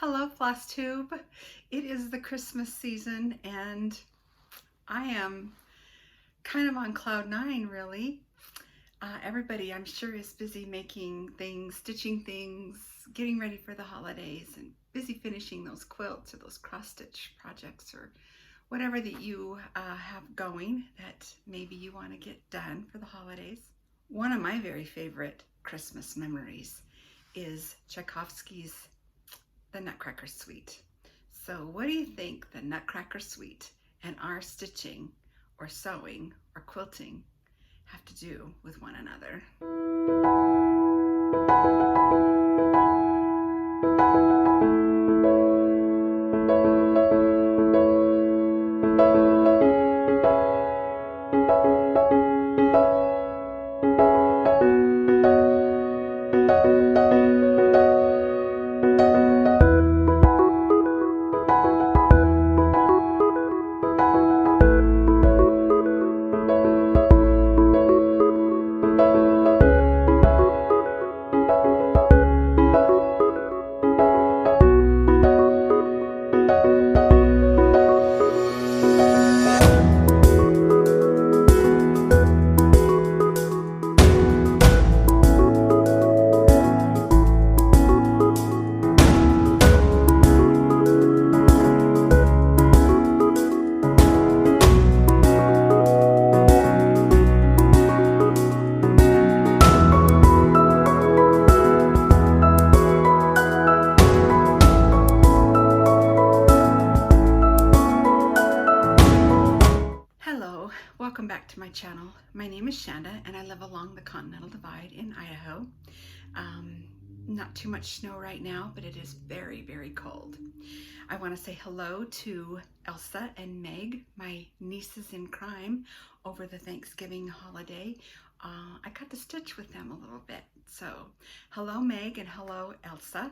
Hello, FlossTube. It is the Christmas season and I am kind of on cloud nine, really. Everybody, I'm sure, is busy making things, stitching things, getting ready for the holidays, and busy finishing those quilts or those cross-stitch projects or whatever that you have going that maybe you want to get done for the holidays. One of my very favorite Christmas memories is Tchaikovsky's The Nutcracker Suite. So what do you think the Nutcracker Suite and our stitching or sewing or quilting have to do with one another? Welcome back to my channel. My name is Shanda and I live along the Continental Divide in Idaho. Not too much snow right now, but it is very, very cold. I want to say hello to Elsa and Meg, my nieces in crime, over the Thanksgiving holiday. I got to stitch with them a little bit. So hello Meg and hello Elsa.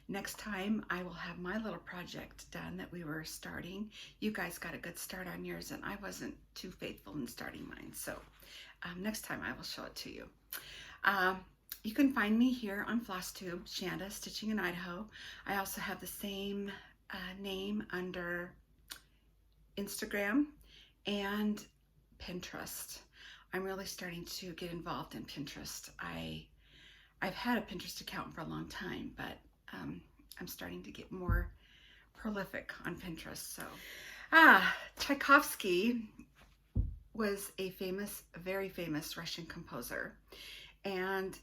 Next time I will have my little project done that we were starting. You guys got a good start on yours and I wasn't too faithful in starting mine. So next time I will show it to you. You can find me here on FlossTube, Shanda, Stitching in Idaho. I also have the same name under Instagram and Pinterest. I'm really starting to get involved in Pinterest. I've had a Pinterest account for a long time, but I'm starting to get more prolific on Pinterest. So, Tchaikovsky was a very famous Russian composer, and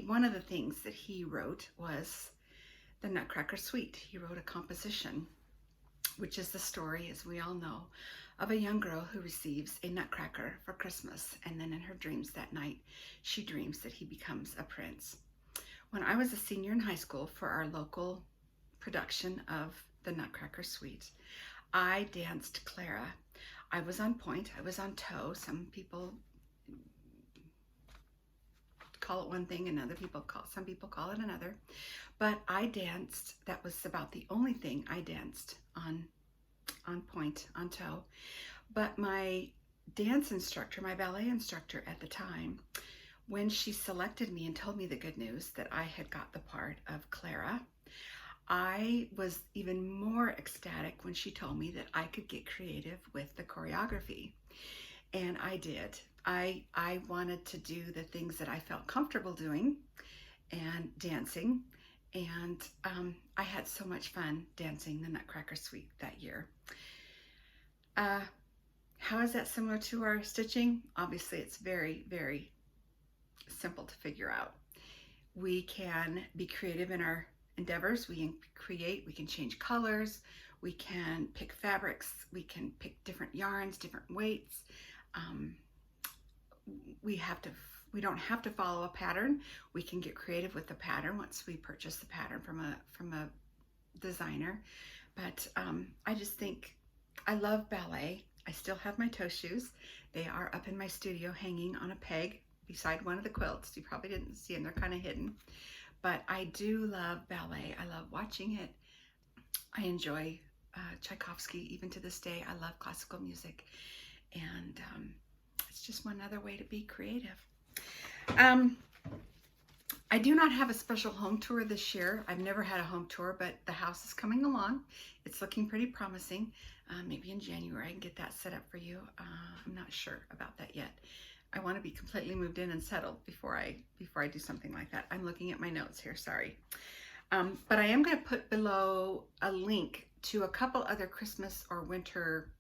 one of the things that he wrote was the Nutcracker Suite. He wrote a composition, which is the story, as we all know, of a young girl who receives a nutcracker for Christmas, and then in her dreams that night, she dreams that he becomes a prince. When I was a senior in high school for our local production of the Nutcracker Suite, I danced Clara. I was on point, I was on toe. Some people call it one thing and some people call it another. But I danced, that was about the only thing I danced on point, on toe. But my dance instructor, my ballet instructor at the time, when she selected me and told me the good news that I had got the part of Clara, I was even more ecstatic when she told me that I could get creative with the choreography. And I did. I wanted to do the things that I felt comfortable doing and dancing. And I had so much fun dancing the Nutcracker Suite that year. How is that similar to our stitching? Obviously, it's very, very simple to figure out. We can be creative in our endeavors. We can create, we can change colors, we can pick fabrics, we can pick different yarns, different weights. We don't have to follow a pattern. We can get creative with the pattern once we purchase the pattern from a designer. But I just think I love ballet. I still have my toe shoes. They are up in my studio hanging on a peg beside one of the quilts. You probably didn't see them, they're kind of hidden. But I do love ballet. I love watching it. I enjoy Tchaikovsky even to this day. I love classical music. And it's just one other way to be creative. I do not have a special home tour this year. I've never had a home tour, but the house is coming along. It's looking pretty promising. Maybe in January I can get that set up for you. I'm not sure about that yet. I want to be completely moved in and settled before I do something like that. I'm looking at my notes here, sorry. But I am going to put below a link to a couple other Christmas or winter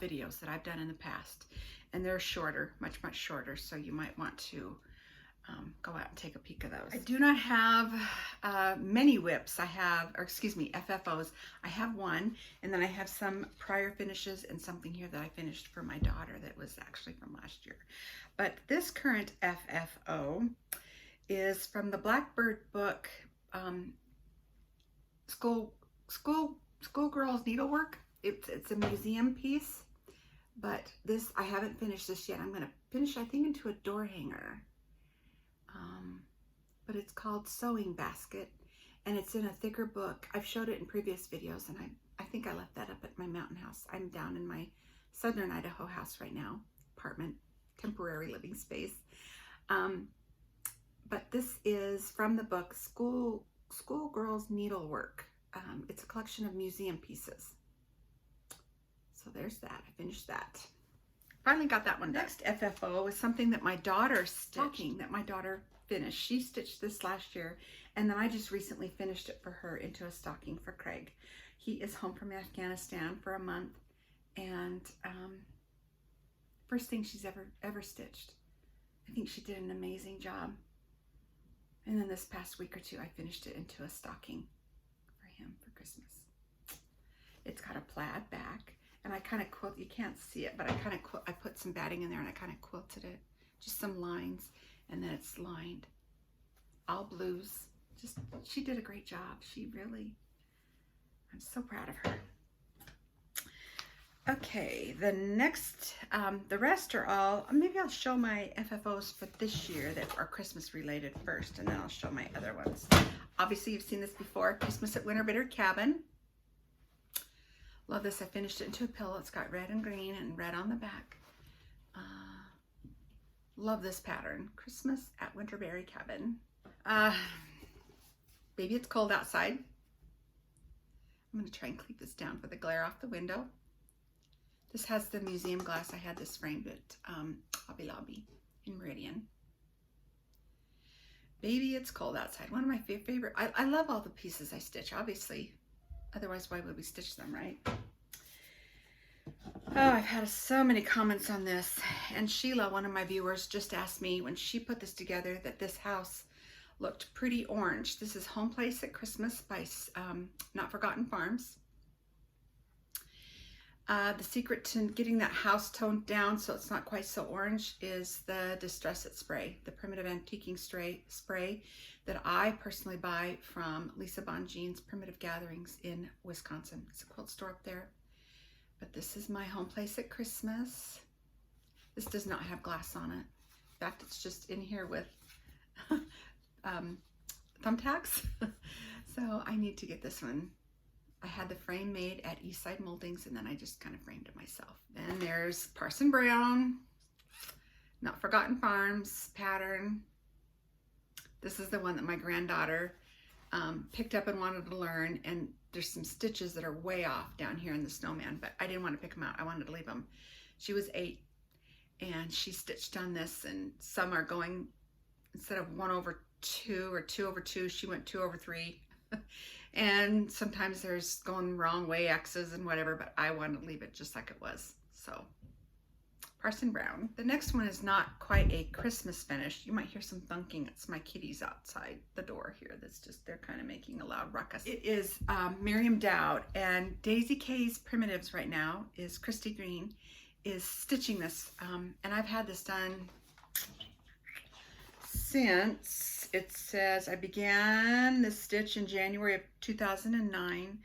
videos that I've done in the past. And they're shorter, much shorter, so you might want to go out and take a peek of those. I do not have many whips. I have, or excuse me, FFOs. I have one, and then I have some prior finishes and something here that I finished for my daughter that was actually from last year. But this current FFO is from the Blackbird book, Schoolgirls Needlework. It's a museum piece, but this, I haven't finished this yet. I'm going to finish, I think, into a door hanger. But it's called Sewing Basket, and it's in a thicker book. I've showed it in previous videos, and I think I left that up at my mountain house. I'm down in my southern Idaho house right now, apartment, temporary living space. But this is from the book Schoolgirls Needlework. It's a collection of museum pieces. So there's that. I finished that. Finally got that one done. Next FFO is something that my daughter stitched, that my daughter finished. She stitched this last year, and then I just recently finished it for her into a stocking for Craig. He is home from Afghanistan for a month, and first thing she's ever stitched. I think she did an amazing job. And then this past week or two, I finished it into a stocking for him for Christmas. It's got a plaid back. And I kind of quilt, you can't see it, but I put some batting in there and I kind of quilted it. Just some lines, and then it's lined. All blues. Just, she did a great job. She really, I'm so proud of her. Okay, the next, the rest are all, maybe I'll show my FFOs for this year that are Christmas related first, and then I'll show my other ones. Obviously, you've seen this before, Christmas at Winter Bitter Cabin. Love this. I finished it into a pillow. It's got red and green and red on the back. Love this pattern. Christmas at Winterberry Cabin. Baby, it's cold outside. I'm going to try and clean this down for the glare off the window. This has the museum glass. I had this framed at Hobby Lobby in Meridian. Baby, it's cold outside. One of my favorite. I love all the pieces I stitch, obviously. Otherwise, why would we stitch them, right? Oh, I've had so many comments on this. And Sheila, one of my viewers, just asked me when she put this together that this house looked pretty orange. This is Home Place at Christmas by Not Forgotten Farms. The secret to getting that house toned down so it's not quite so orange is the Distress It spray, the primitive antiquing spray that I personally buy from Lisa Bonjean's Primitive Gatherings in Wisconsin. It's a quilt store up there. But this is my Home Place at Christmas. This does not have glass on it. In fact, it's just in here with thumbtacks. So I need to get this one. I had the frame made at Eastside Moldings, and then I just kind of framed it myself. Then there's Parson Brown, Not Forgotten Farms pattern. This is the one that my granddaughter picked up and wanted to learn, and there's some stitches that are way off down here in the snowman, but I didn't want to pick them out. I wanted to leave them. She was 8, and she stitched on this, and some are going, instead of 1/2 or 2/2, she went 2/3. And sometimes there's going wrong way X's and whatever, but I wanted to leave it just like it was. So Parson Brown. The next one is not quite a Christmas finish. You might hear some thunking. It's my kitties outside the door here. That's just, they're kind of making a loud ruckus. It is Miriam Dowd, and Daisy K's Primitives right now is Christy Green is stitching this. And I've had this done since, it says I began this stitch in January of 2009,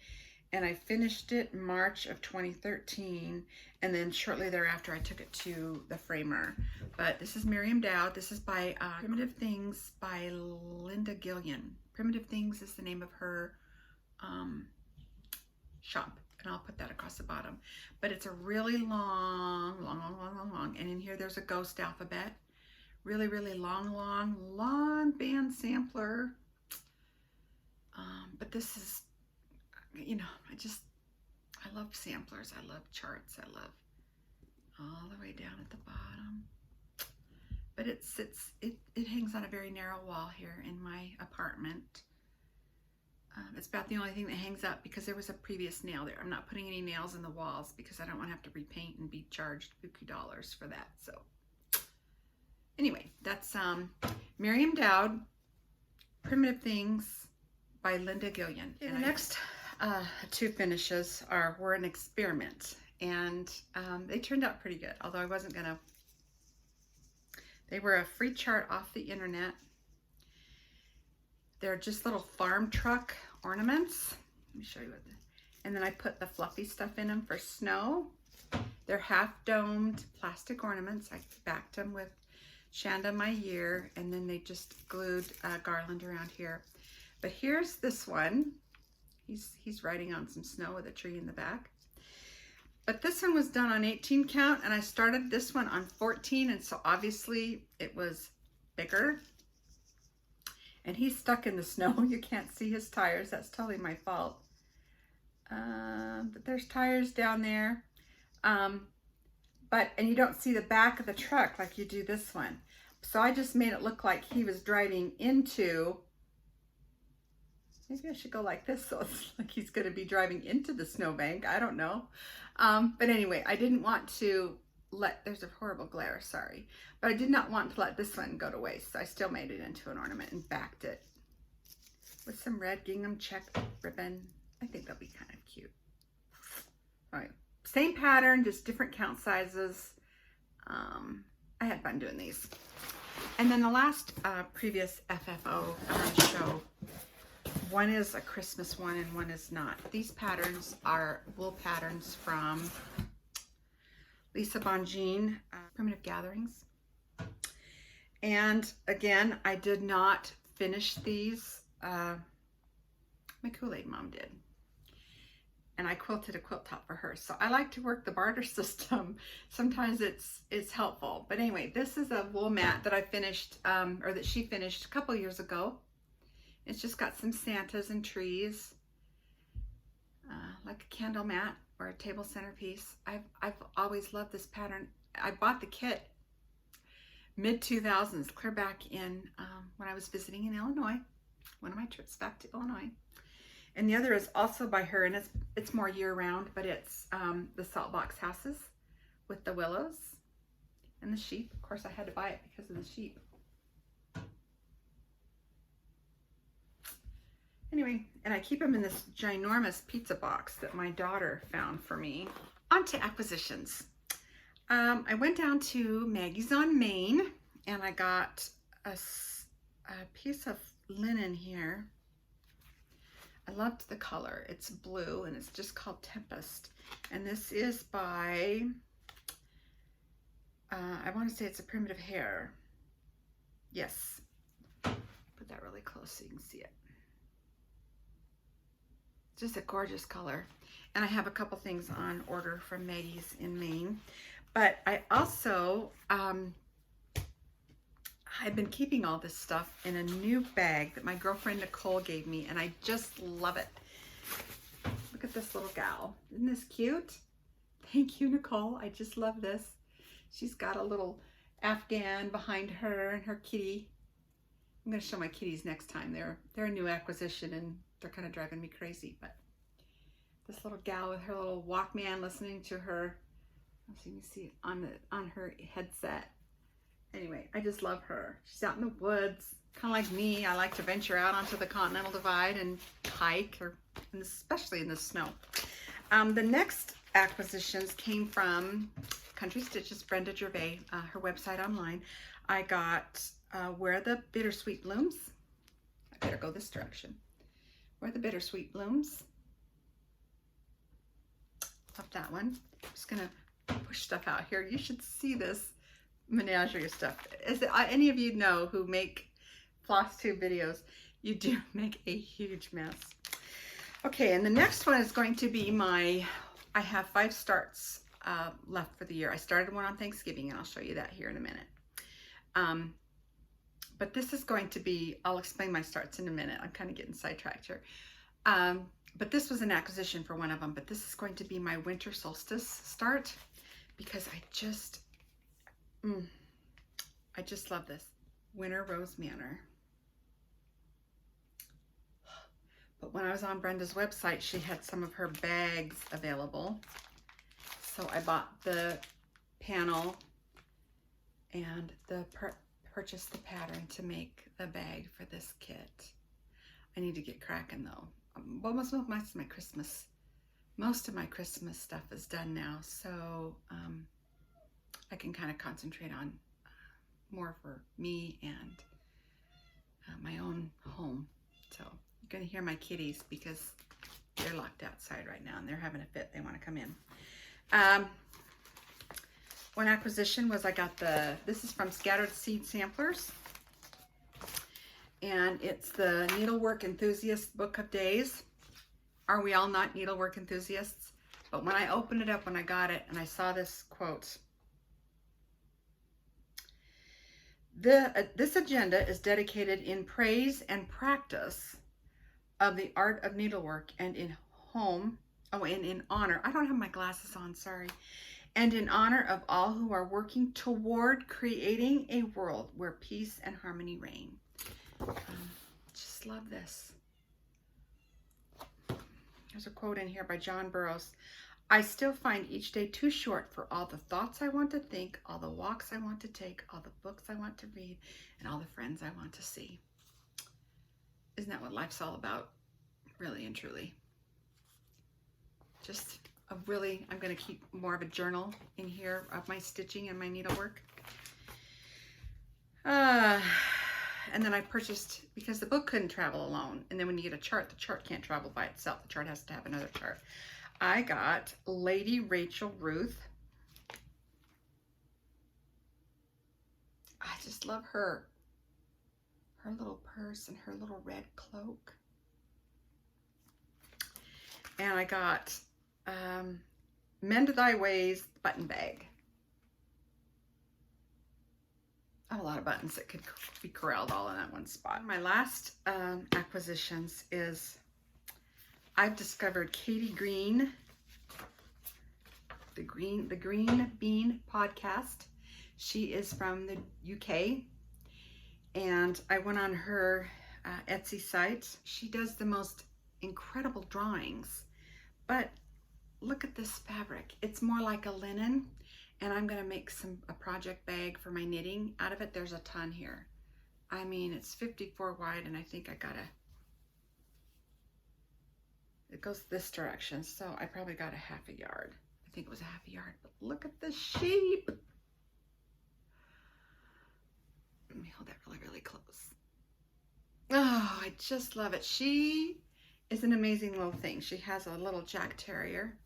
and I finished it in March of 2013, and then shortly thereafter I took it to the framer. But this is Miriam Dowd. This is by Primitive Things by Linda Gillian. Primitive Things is the name of her shop, and I'll put that across the bottom. But it's a really long, and in here there's a ghost alphabet really, really long band sampler. But this is, you know, I love samplers. I love charts. I love all the way down at the bottom. But it hangs on a very narrow wall here in my apartment. It's about the only thing that hangs up because there was a previous nail there. I'm not putting any nails in the walls because I don't want to have to repaint and be charged $50 for that. So anyway, that's Miriam Dowd, Primitive Things by Linda Gillian. And the next two finishes were an experiment, and they turned out pretty good, although I wasn't gonna. They were a free chart off the internet. They're just little farm truck ornaments. Let me show you what. And then I put the fluffy stuff in them for snow. They're half domed plastic ornaments. I backed them with Shanda My Year, and then they just glued a garland around here. But here's this one. He's riding on some snow with a tree in the back. But this one was done on 18 count, and I started this one on 14, and so obviously it was bigger. And he's stuck in the snow. You can't see his tires. That's totally my fault. But there's tires down there. And you don't see the back of the truck like you do this one. So I just made it look like he was driving into, maybe I should go like this so it's like he's going to be driving into the snowbank. I don't know. But anyway, I didn't want to there's a horrible glare, sorry. But I did not want to let this one go to waste. So I still made it into an ornament and backed it with some red gingham check ribbon. I think that'll be kind of cute. All right, same pattern, just different count sizes. I had fun doing these. And then the last previous FFO show, one is a Christmas one and one is not. These patterns are wool patterns from Lisa Bonjean, Primitive Gatherings. And again, I did not finish these. My Kool-Aid mom did. And I quilted a quilt top for her. So I like to work the barter system. Sometimes it's helpful. But anyway, this is a wool mat that I finished, or that she finished a couple years ago. It's just got some Santas and trees, like a candle mat or a table centerpiece. I've always loved this pattern. I bought the kit mid-2000s, clear back in when I was visiting in Illinois, one of my trips back to Illinois. And the other is also by her, and it's more year-round, but it's the salt box houses with the willows and the sheep. Of course, I had to buy it because of the sheep. Anyway, and I keep them in this ginormous pizza box that my daughter found for me. On to acquisitions. I went down to Maggie's on Main, and I got a piece of linen here. I loved the color. It's blue, and it's just called Tempest. And this is by, I want to say it's a Primitive Hair. Yes. Put that really close so you can see it. Just a gorgeous color. And I have a couple things on order from Maggie's in Maine. But I also, I've been keeping all this stuff in a new bag that my girlfriend Nicole gave me, and I just love it. Look at this little gal. Isn't this cute? Thank you, Nicole. I just love this. She's got a little Afghan behind her and her kitty. I'm going to show my kitties next time. They're a new acquisition, and they're kind of driving me crazy. But this little gal with her little Walkman listening to her, so you can see it on her headset. Anyway, I just love her. She's out in the woods, kind of like me. I like to venture out onto the Continental Divide and hike, and especially in the snow. The next acquisitions came from Country Stitches, Brenda Gervais, her website online. I got Where the Bittersweet Blooms. I better go this direction. Where the Bittersweet Blooms. Love that one. I'm just gonna push stuff out here. You should see this menagerie of stuff. As any of you know who make FlossTube videos, you do make a huge mess. Okay, and the next one is going to be I have 5 starts left for the year. I started one on Thanksgiving, and I'll show you that here in a minute. But this is going to be, I'll explain my starts in a minute. I'm kind of getting sidetracked here. But this was an acquisition for one of them, but this is going to be my winter solstice start because I just love this. Winter Rose Manor. But when I was on Brenda's website, she had some of her bags available. So I bought the panel and purchased the pattern to make the bag for this kit. I need to get cracking though. Well, most of my Christmas stuff is done now, so I can kind of concentrate on more for me and my own home. So you're gonna hear my kitties because they're locked outside right now and they're having a fit. They want to come in. One acquisition was I got this is from Scattered Seed Samplers, and it's the Needlework Enthusiast Book of Days. Are we all not needlework enthusiasts? But when I opened it up, when I got it, and I saw this quote, this agenda is dedicated in praise and practice of the art of needlework and in honor, I don't have my glasses on, sorry, and in honor of all who are working toward creating a world where peace and harmony reign. Just love this. There's a quote in here by John Burroughs. I still find each day too short for all the thoughts I want to think, all the walks I want to take, all the books I want to read, and all the friends I want to see. Isn't that what life's all about? Really and truly. Just I'm going to keep more of a journal in here of my stitching and my needlework. And then I purchased, because the book couldn't travel alone, and then when you get a chart, the chart can't travel by itself. The chart has to have another chart. I got Lady Rachel Ruth. I just love her. Her little purse and her little red cloak. And I got Mend Thy Ways button bag. I have a lot of buttons that could be corralled all in that one spot. My last acquisitions is I've discovered Katie Green, the Green Bean podcast. She is from the UK, and I went on her Etsy site. She does the most incredible drawings, but look at this fabric. It's more like a linen, and I'm gonna make a project bag for my knitting out of it. There's a ton here. I mean, it's 54 wide, and I think it goes this direction, so I probably got a half a yard. I think it was a half a yard, but look at the shape. Let me hold that really, really close. Oh, I just love it. She is an amazing little thing. She has a little Jack Terrier,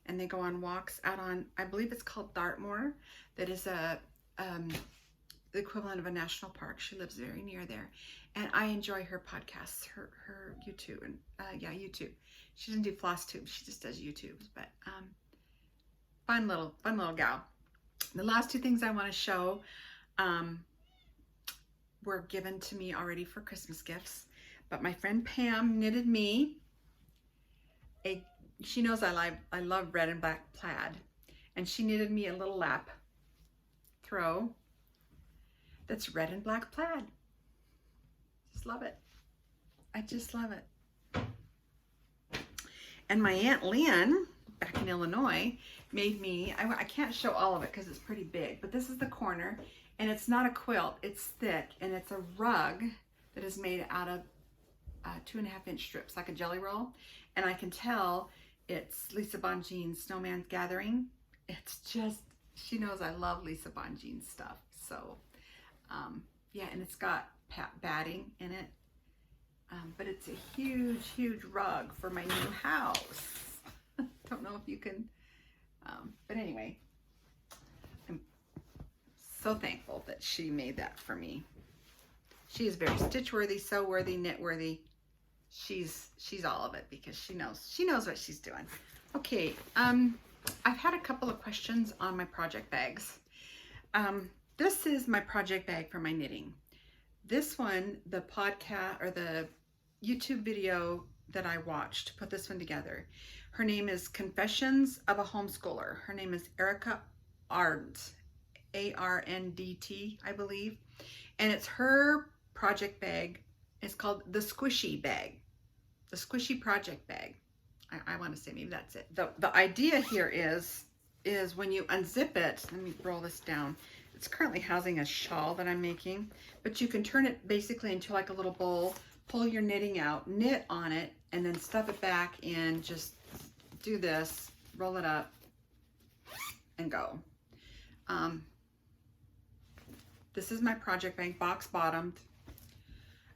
and they go on walks out on, I believe it's called Dartmoor. That is the equivalent of a national park. She lives very near there, and I enjoy her podcasts, her YouTube, and YouTube. She doesn't do FlossTube. She just does YouTubes, but fun little gal. The last two things I want to show were given to me already for Christmas gifts, but my friend Pam knitted me she knows I love red and black plaid, and she knitted me a little lap throw that's red and black plaid. Just love it. I just love it. And my Aunt Lynn back in Illinois made me, I can't show all of it because it's pretty big, but this is the corner, and it's not a quilt, it's thick, and it's a rug that is made out of 2.5-inch strips, like a jelly roll, and I can tell it's Lisa Bonjean's Snowman Gathering. It's just, she knows I love Lisa Bonjean's stuff, so yeah, and it's got batting in it, but it's a huge rug for my new house. Don't know if you can, but anyway, I'm so thankful that she made that for me. She is very stitch worthy, sew worthy, knit worthy. She's all of it because she knows what she's doing. Okay, I've had a couple of questions on my project bags. This is my project bag for my knitting. This one, the podcast or the YouTube video that I watched to put this one together. Her name is Confessions of a Homeschooler. Her name is Erica Arndt, A-R-N-D-T, I believe. And it's her project bag. It's called the Squishy Bag, the Squishy Project Bag. I want to say maybe that's it. The idea here is when you unzip it, let me roll this down. It's currently housing a shawl that I'm making, but you can turn it basically into like a little bowl, pull your knitting out, knit on it, and then stuff it back in. Just do this, roll it up, and go. This is my project bag, box bottomed.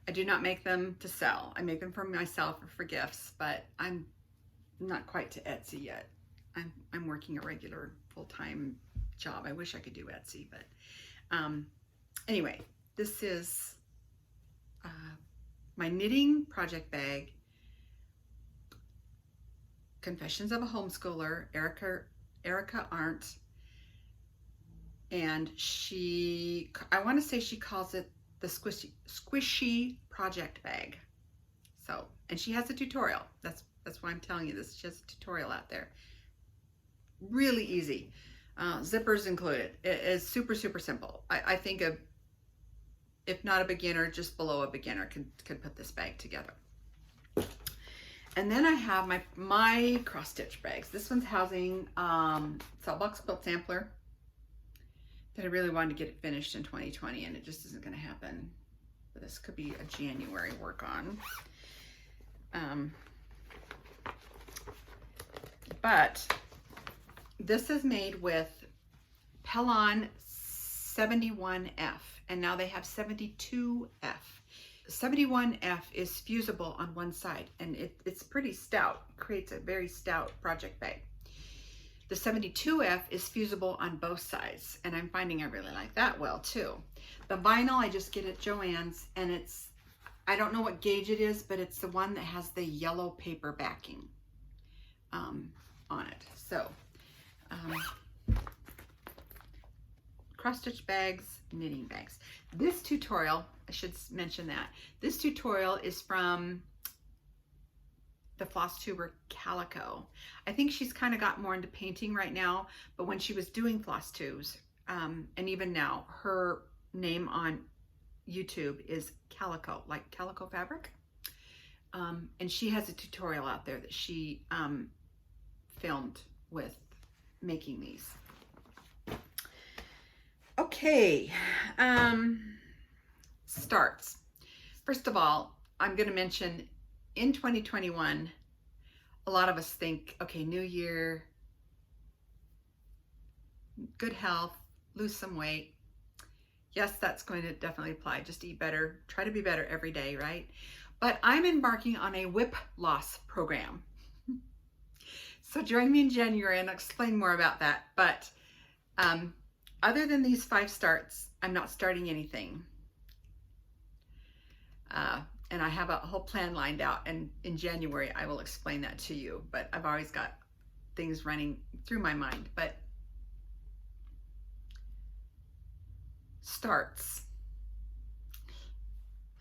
I do not make them to sell. I make them for myself or for gifts, but I'm not quite to Etsy yet. I'm working a regular full-time job. I wish I could do Etsy, but anyway, this is my knitting project bag, Confessions of a Homeschooler, Erica Arndt, and I want to say she calls it the Squishy Project Bag. So, and she has a tutorial. That's why I'm telling you this. She has a tutorial out there. Really easy. Zippers included. It is super, super simple. I think if not a beginner, just below a beginner could put this bag together. And then I have my cross stitch bags. This one's housing Saltbox Quilt Sampler that I really wanted to get it finished in 2020, and it just isn't going to happen. But this could be a January work on. But this is made with Pellon 71F, and now they have 72F. 71F is fusible on one side, and it's pretty stout. It creates a very stout project bag. The 72F is fusible on both sides, and I'm finding I really like that well too. The vinyl I just get at Joann's, and I don't know what gauge it is, but it's the one that has the yellow paper backing on it. So cross stitch bags, knitting bags. This tutorial, I should mention that, this tutorial is from the FlossTuber Calico. I think she's kind of got more into painting right now, but when she was doing FlossTubes, and even now, her name on YouTube is Calico, like calico fabric. And she has a tutorial out there that she filmed with making these. Okay, starts. First of all, I'm going to mention in 2021, a lot of us think, okay, new year, good health, lose some weight. Yes, that's going to definitely apply. Just eat better, try to be better every day, right? But I'm embarking on a whip loss program. So join me in January and I'll explain more about that. But other than these 5 starts, I'm not starting anything. And I have a whole plan lined out, and in January I will explain that to you, but I've always got things running through my mind. But starts.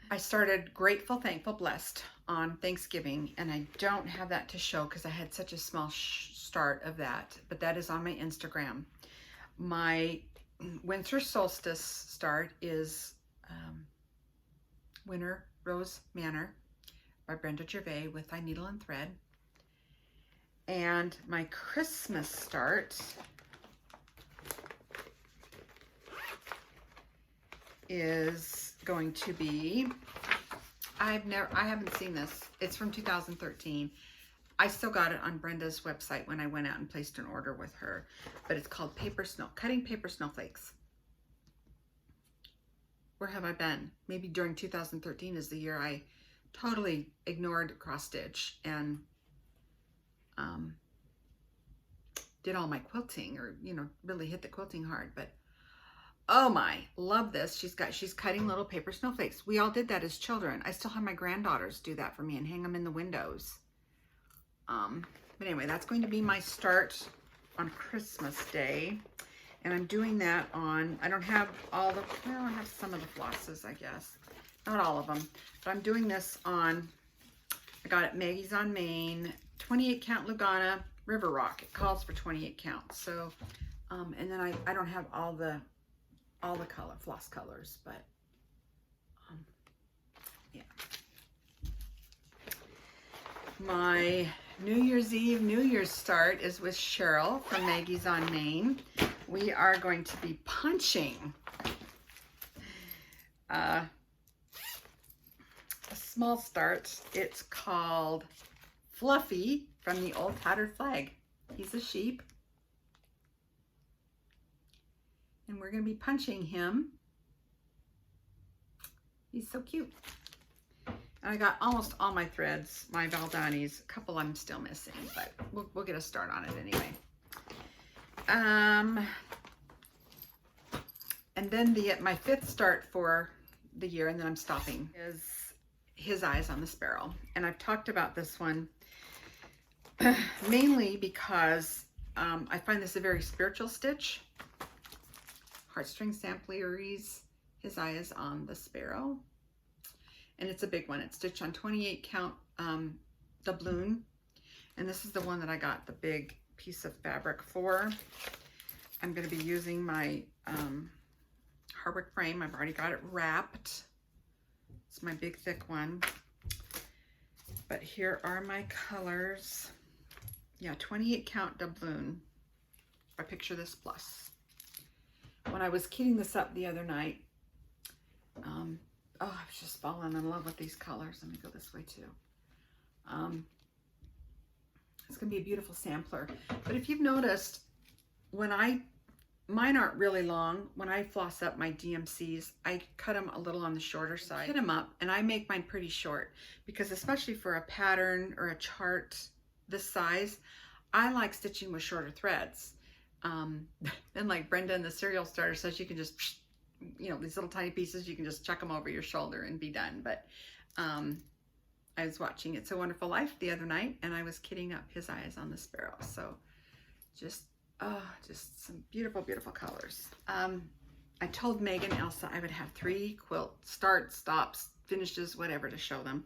I started Grateful, Thankful, Blessed on Thanksgiving, and I don't have that to show because I had such a small start of that, but that is on my Instagram. My winter solstice start is Winter Rose Manor by Brenda Gervais with I Needle and Thread. And my Christmas start is going to be, I haven't seen this. It's from 2013. I still got it on Brenda's website when I went out and placed an order with her, but it's called Cutting Paper Snowflakes. Where have I been? Maybe during 2013 is the year I totally ignored cross stitch and did all my quilting, or really hit the quilting hard. But oh my, love this. She's cutting little paper snowflakes. We all did that as children. I still have my granddaughters do that for me and hang them in the windows. But anyway, that's going to be my start on Christmas Day. And I'm doing that on, I don't have all the, well, I have some of the flosses, I guess. Not all of them, but I'm doing this on, I got it Maggie's on Main, 28 count Lugana River Rock. It calls for 28 counts. So, and then I don't have all the color, floss colors, but yeah. My New Year's Eve, New Year's start is with Cheryl from Maggie's on Main. We are going to be punching a small start. It's called Fluffy from the Old Tattered Flag. He's a sheep. And we're going to be punching him. He's so cute. And I got almost all my threads, my Valdanis. A couple I'm still missing, but we'll get a start on it anyway. And then my 5th start for the year, and then I'm stopping, is His Eyes on the Sparrow. And I've talked about this one mainly because I find this a very spiritual stitch. Heartstring Samplieries, His Eyes on the Sparrow. And it's a big one. It's stitched on 28 count doubloon. And this is the one that I got the big piece of fabric for. I'm going to be using my Harwick frame. I've already got it wrapped. It's my big thick one. But here are my colors. Yeah, 28 count doubloon. I picture this plus. When I was kitting this up the other night, oh, I was just falling in love with these colors. Let me go this way too. It's going to be a beautiful sampler. But if you've noticed, mine aren't really long. When I floss up my DMCs, I cut them a little on the shorter side. Hit them up, and I make mine pretty short because especially for a pattern or a chart this size, I like stitching with shorter threads. And like Brenda in the Serial Starter says, you can just, you know, these little tiny pieces, you can just chuck them over your shoulder and be done. But I was watching It's a Wonderful Life the other night, and I was kitting up His Eyes on the Sparrow. So just some beautiful, beautiful colors. I told Megan Elsa I would have 3 quilt starts, stops, finishes, whatever to show them.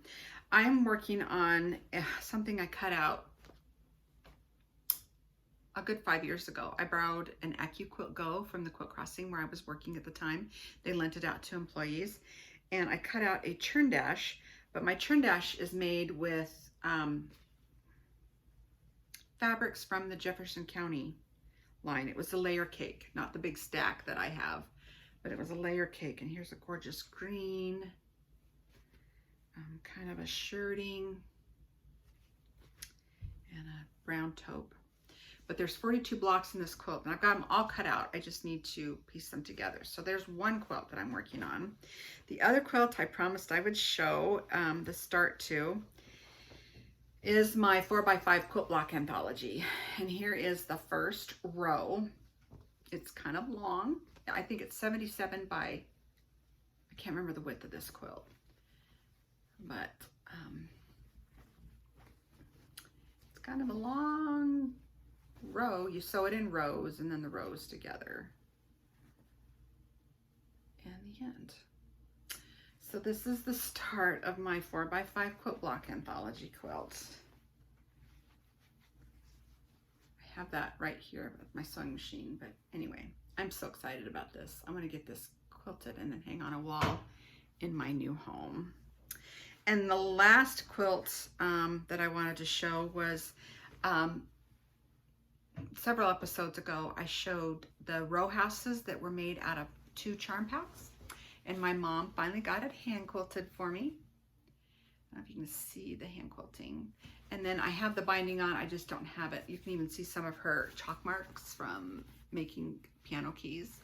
I'm working on something I cut out a good 5 years ago. I borrowed an AccuQuilt Go from the Quilt Crossing where I was working at the time. They lent it out to employees, and I cut out a churn dash, but my churn dash is made with fabrics from the Jefferson County line. It was a layer cake, not the big stack that I have, but it was a layer cake. And here's a gorgeous green, kind of a shirting, and a brown taupe. But there's 42 blocks in this quilt, and I've got them all cut out. I just need to piece them together. So there's one quilt that I'm working on. The other quilt I promised I would show the start to is my 4x5 quilt block anthology. And here is the first row. It's kind of long. I think it's 77 by, I can't remember the width of this quilt, but it's kind of a long row. You sew it in rows and then the rows together and the end. So this is the start of my 4x5 quilt block anthology quilt. I have that right here with my sewing machine, but anyway, I'm so excited about this. I'm going to get this quilted and then hang on a wall in my new home. And the last quilt that I wanted to show was several episodes ago, I showed the row houses that were made out of 2 charm packs, and my mom finally got it hand quilted for me. I don't know if you can see the hand quilting. And then I have the binding on, I just don't have it. You can even see some of her chalk marks from making piano keys.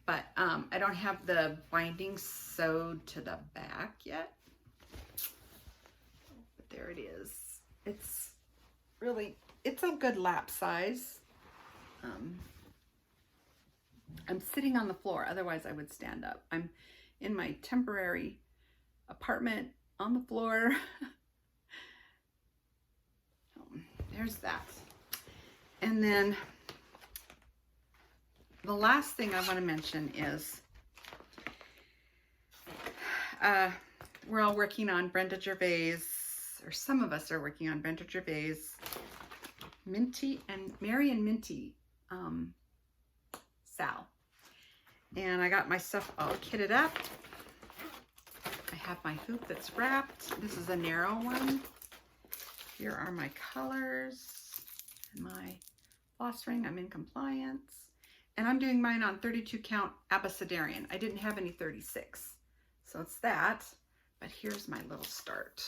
But I don't have the binding sewed to the back yet. But there it is. It's really, it's a good lap size. I'm sitting on the floor, otherwise I would stand up. I'm in my temporary apartment on the floor. There's that. And then the last thing I want to mention is we're all working on Brenda Gervais, or some of us are working on Brenda Gervais Minty and Mary and Minty Sal. And I got my stuff all kitted up. I have my hoop that's wrapped. This is a narrow one. Here are my colors and my floss ring. I'm in compliance. And I'm doing mine on 32 count Abecedarian. I didn't have any 36. So it's that. But here's my little start.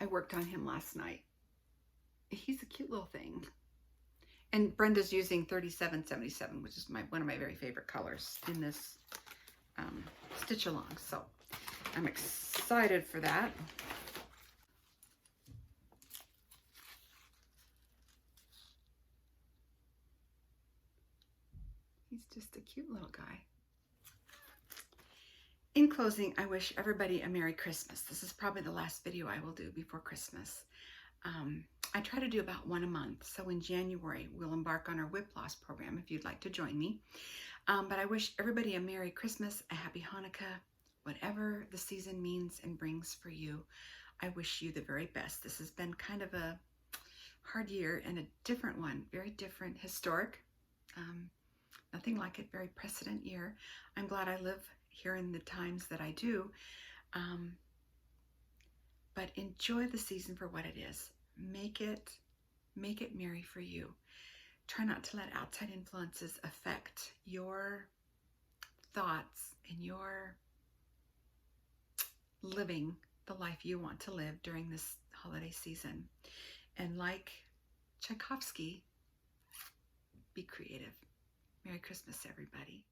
I worked on him last night. He's a cute little thing. And Brenda's using 3777, which is one of my very favorite colors in this stitch along. So I'm excited for that. He's just a cute little guy. In closing, I wish everybody a Merry Christmas. This is probably the last video I will do before Christmas. I try to do about one a month. So in January, we'll embark on our WIP loss program if you'd like to join me. But I wish everybody a Merry Christmas, a Happy Hanukkah, whatever the season means and brings for you. I wish you the very best. This has been kind of a hard year and a different one, very different, historic. Nothing like it, very precedent year. I'm glad I live here in the times that I do. But enjoy the season for what it is. Make it merry for you. Try not to let outside influences affect your thoughts and your living the life you want to live during this holiday season. And like Tchaikovsky, be creative. Merry Christmas, everybody.